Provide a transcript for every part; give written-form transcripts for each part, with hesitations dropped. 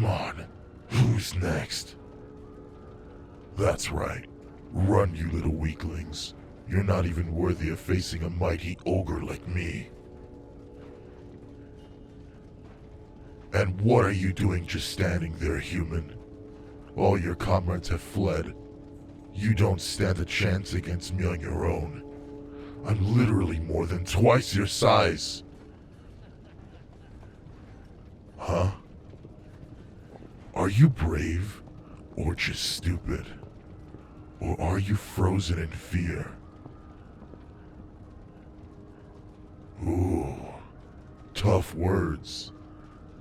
Come on, who's next? That's right. Run, you little weaklings. You're not even worthy of facing a mighty ogre like me. And what are you doing just standing there, human? All your comrades have fled. You don't stand a chance against me on your own. I'm literally more than twice your size. Huh? Are you brave, or just stupid? Or are you frozen in fear? Ooh, tough words.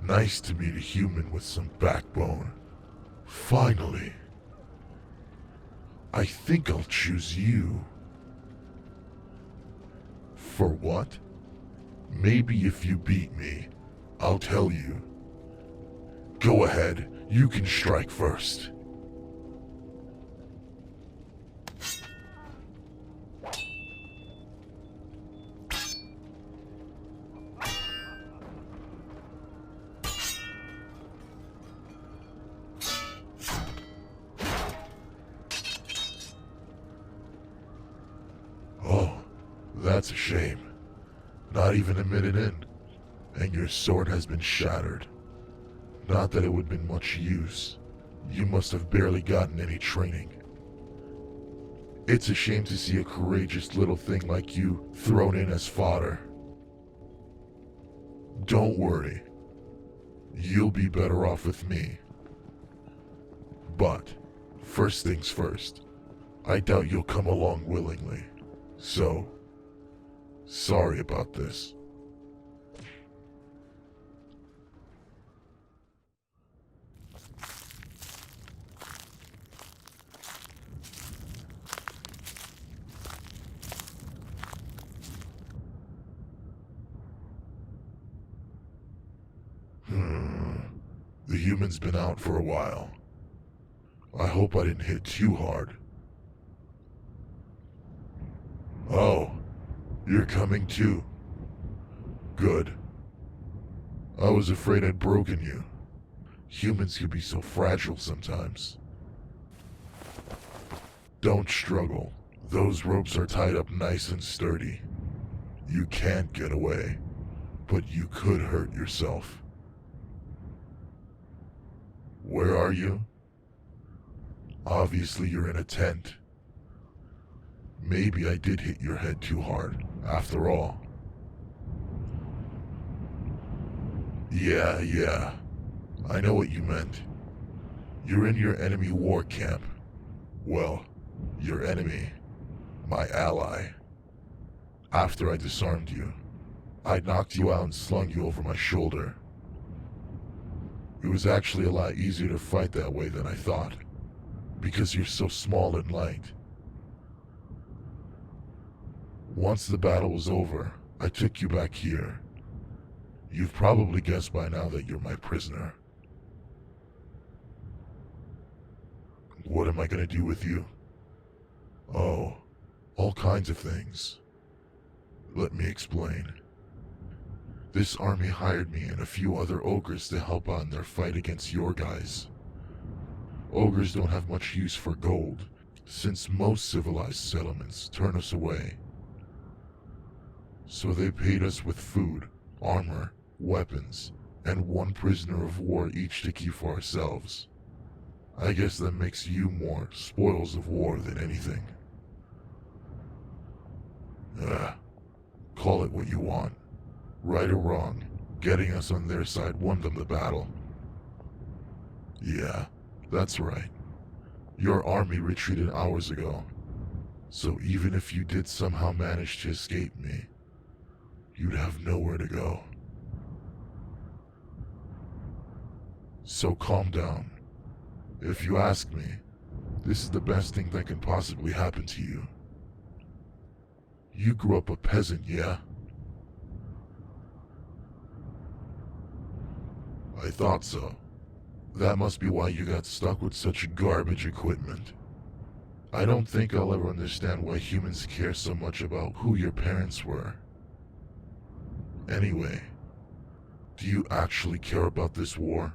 Nice to meet a human with some backbone. Finally. I think I'll choose you. For what? Maybe if you beat me, I'll tell you. Go ahead, you can strike first. Oh, that's a shame. Not even a minute in, and your sword has been shattered. Not that it would have been much use. You must have barely gotten any training. It's a shame to see a courageous little thing like you thrown in as fodder. Don't worry. You'll be better off with me. But, first things first, I doubt you'll come along willingly. So, sorry about this. The human's been out for a while. I hope I didn't hit too hard. Oh, you're coming too. Good. I was afraid I'd broken you. Humans can be so fragile sometimes. Don't struggle. Those ropes are tied up nice and sturdy. You can't get away, but you could hurt yourself. Where are you? Obviously you're in a tent. Maybe I did hit your head too hard, after all. Yeah. I know what you meant. You're in your enemy war camp. Well, your enemy. My ally. After I disarmed you, I knocked you out and slung you over my shoulder. It was actually a lot easier to fight that way than I thought, because you're so small and light. Once the battle was over, I took you back here. You've probably guessed by now that you're my prisoner. What am I gonna do with you? Oh, all kinds of things. Let me explain. This army hired me and a few other ogres to help out in their fight against your guys. Ogres don't have much use for gold, since most civilized settlements turn us away. So they paid us with food, armor, weapons, and one prisoner of war each to keep for ourselves. I guess that makes you more spoils of war than anything. Call it what you want. Right or wrong, getting us on their side won them the battle. Yeah, that's right. Your army retreated hours ago. So even if you did somehow manage to escape me, you'd have nowhere to go. So calm down. If you ask me, this is the best thing that can possibly happen to you. You grew up a peasant, yeah? I thought so. That must be why you got stuck with such garbage equipment. I don't think I'll ever understand why humans care so much about who your parents were. Anyway, do you actually care about this war?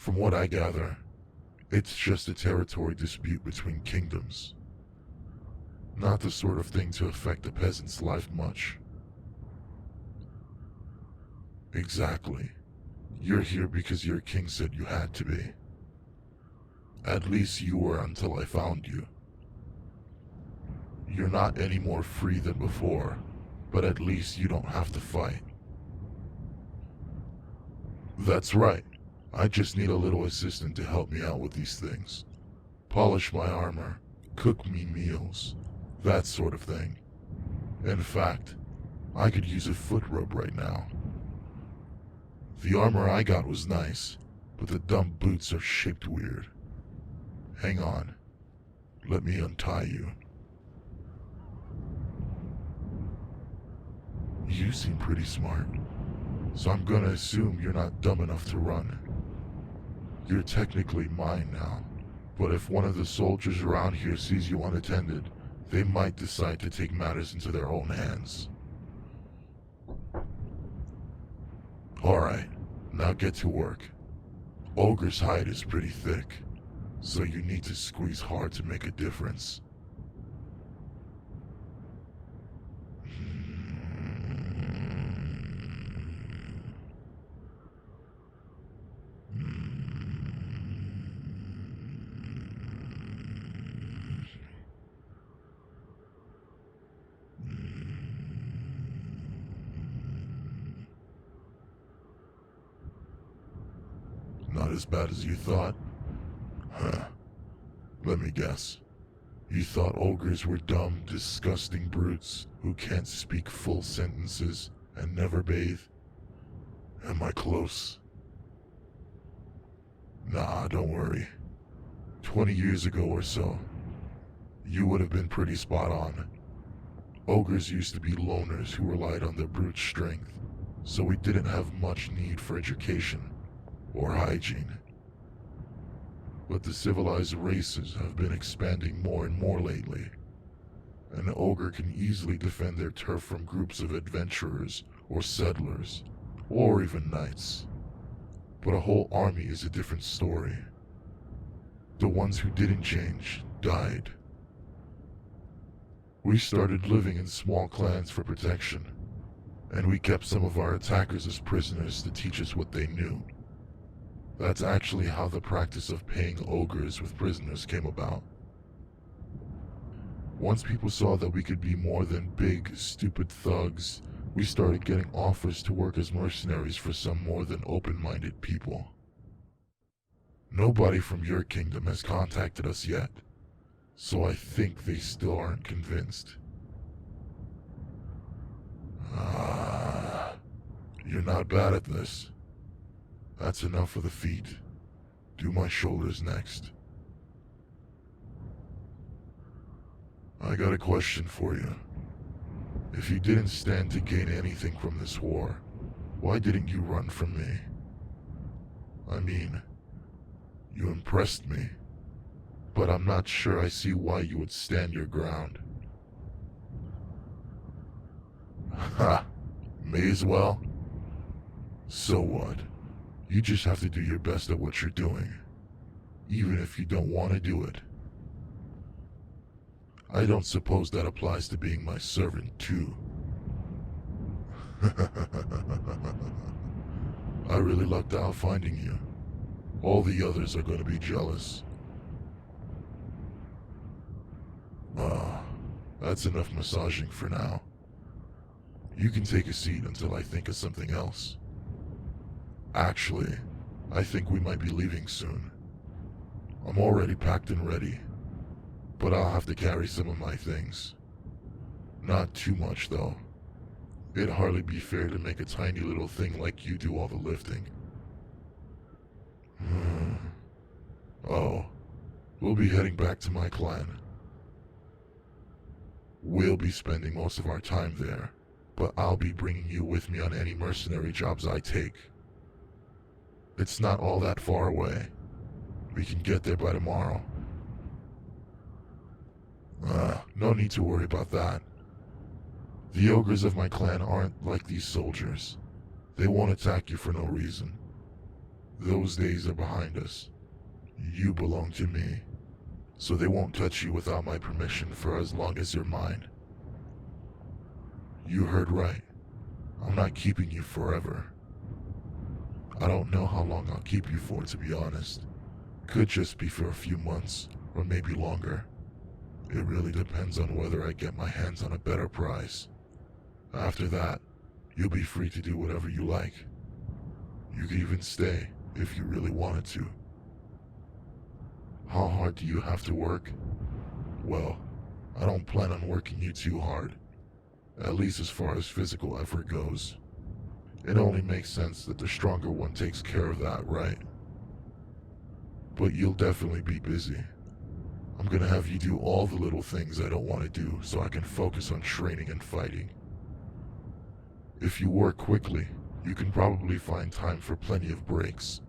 From what I gather, it's just a territory dispute between kingdoms. Not the sort of thing to affect the peasant's life much. Exactly. You're here because your king said you had to be. At least you were until I found you. You're not any more free than before, but at least you don't have to fight. That's right. I just need a little assistant to help me out with these things. Polish my armor, cook me meals, that sort of thing. In fact, I could use a foot rub right now. The armor I got was nice, but the dumb boots are shaped weird. Hang on. Let me untie you. You seem pretty smart, so I'm gonna assume you're not dumb enough to run. You're technically mine now, but if one of the soldiers around here sees you unattended, they might decide to take matters into their own hands. Alright, now get to work. Ogre's hide is pretty thick, so you need to squeeze hard to make a difference. Not as bad as you thought? Huh. Let me guess. You thought ogres were dumb, disgusting brutes who can't speak full sentences and never bathe? Am I close? Nah, don't worry. 20 years ago or so, you would have been pretty spot on. Ogres used to be loners who relied on their brute strength, so we didn't have much need for education or hygiene. But the civilized races have been expanding more and more lately. An ogre can easily defend their turf from groups of adventurers or settlers, or even knights. But a whole army is a different story. The ones who didn't change died. We started living in small clans for protection, and we kept some of our attackers as prisoners to teach us what they knew. That's actually how the practice of paying ogres with prisoners came about. Once people saw that we could be more than big, stupid thugs, we started getting offers to work as mercenaries for some more than open-minded people. Nobody from your kingdom has contacted us yet, so I think they still aren't convinced. You're not bad at this. That's enough for the feet. Do my shoulders next. I got a question for you. If you didn't stand to gain anything from this war, why didn't you run from me? I mean, you impressed me, but I'm not sure I see why you would stand your ground. Ha! May as well. So what? You just have to do your best at what you're doing, even if you don't want to do it. I don't suppose that applies to being my servant, too. I really lucked out finding you. All the others are going to be jealous. That's enough massaging for now. You can take a seat until I think of something else. Actually, I think we might be leaving soon. I'm already packed and ready, but I'll have to carry some of my things. Not too much, though. It'd hardly be fair to make a tiny little thing like you do all the lifting. Oh, we'll be heading back to my clan. We'll be spending most of our time there, but I'll be bringing you with me on any mercenary jobs I take. It's not all that far away. We can get there by tomorrow. No need to worry about that. The ogres of my clan aren't like these soldiers. They won't attack you for no reason. Those days are behind us. You belong to me, so they won't touch you without my permission for as long as you're mine. You heard right. I'm not keeping you forever. I don't know how long I'll keep you for, to be honest. Could just be for a few months, or maybe longer. It really depends on whether I get my hands on a better price. After that, you'll be free to do whatever you like. You could even stay, if you really wanted to. How hard do you have to work? Well, I don't plan on working you too hard, at least as far as physical effort goes. It only makes sense that the stronger one takes care of that, right? But you'll definitely be busy. I'm gonna have you do all the little things I don't want to do so I can focus on training and fighting. If you work quickly, you can probably find time for plenty of breaks.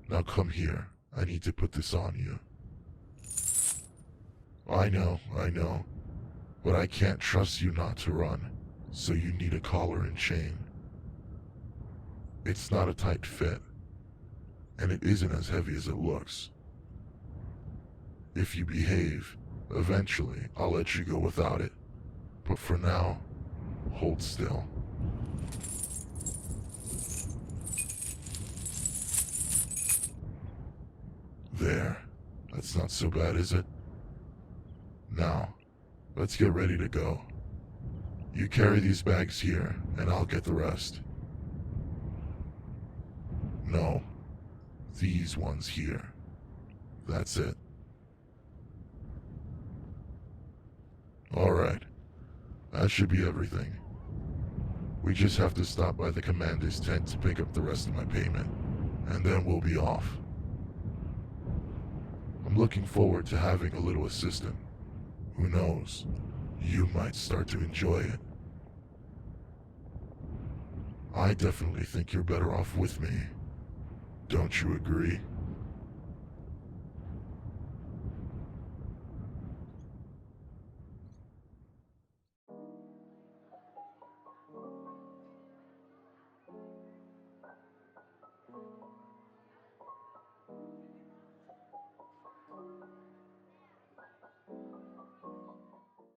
Now come here, I need to put this on you. I know, but I can't trust you not to run, so you need a collar and chain. It's not a tight fit, and it isn't as heavy as it looks. If you behave, eventually I'll let you go without it, but for now, hold still. There, that's not so bad, is it? Now, let's get ready to go. You carry these bags here, and I'll get the rest. No, these ones here. That's it. Alright, that should be everything. We just have to stop by the commander's tent to pick up the rest of my payment, and then we'll be off. I'm looking forward to having a little assistant. Who knows, you might start to enjoy it. I definitely think you're better off with me. Don't you agree?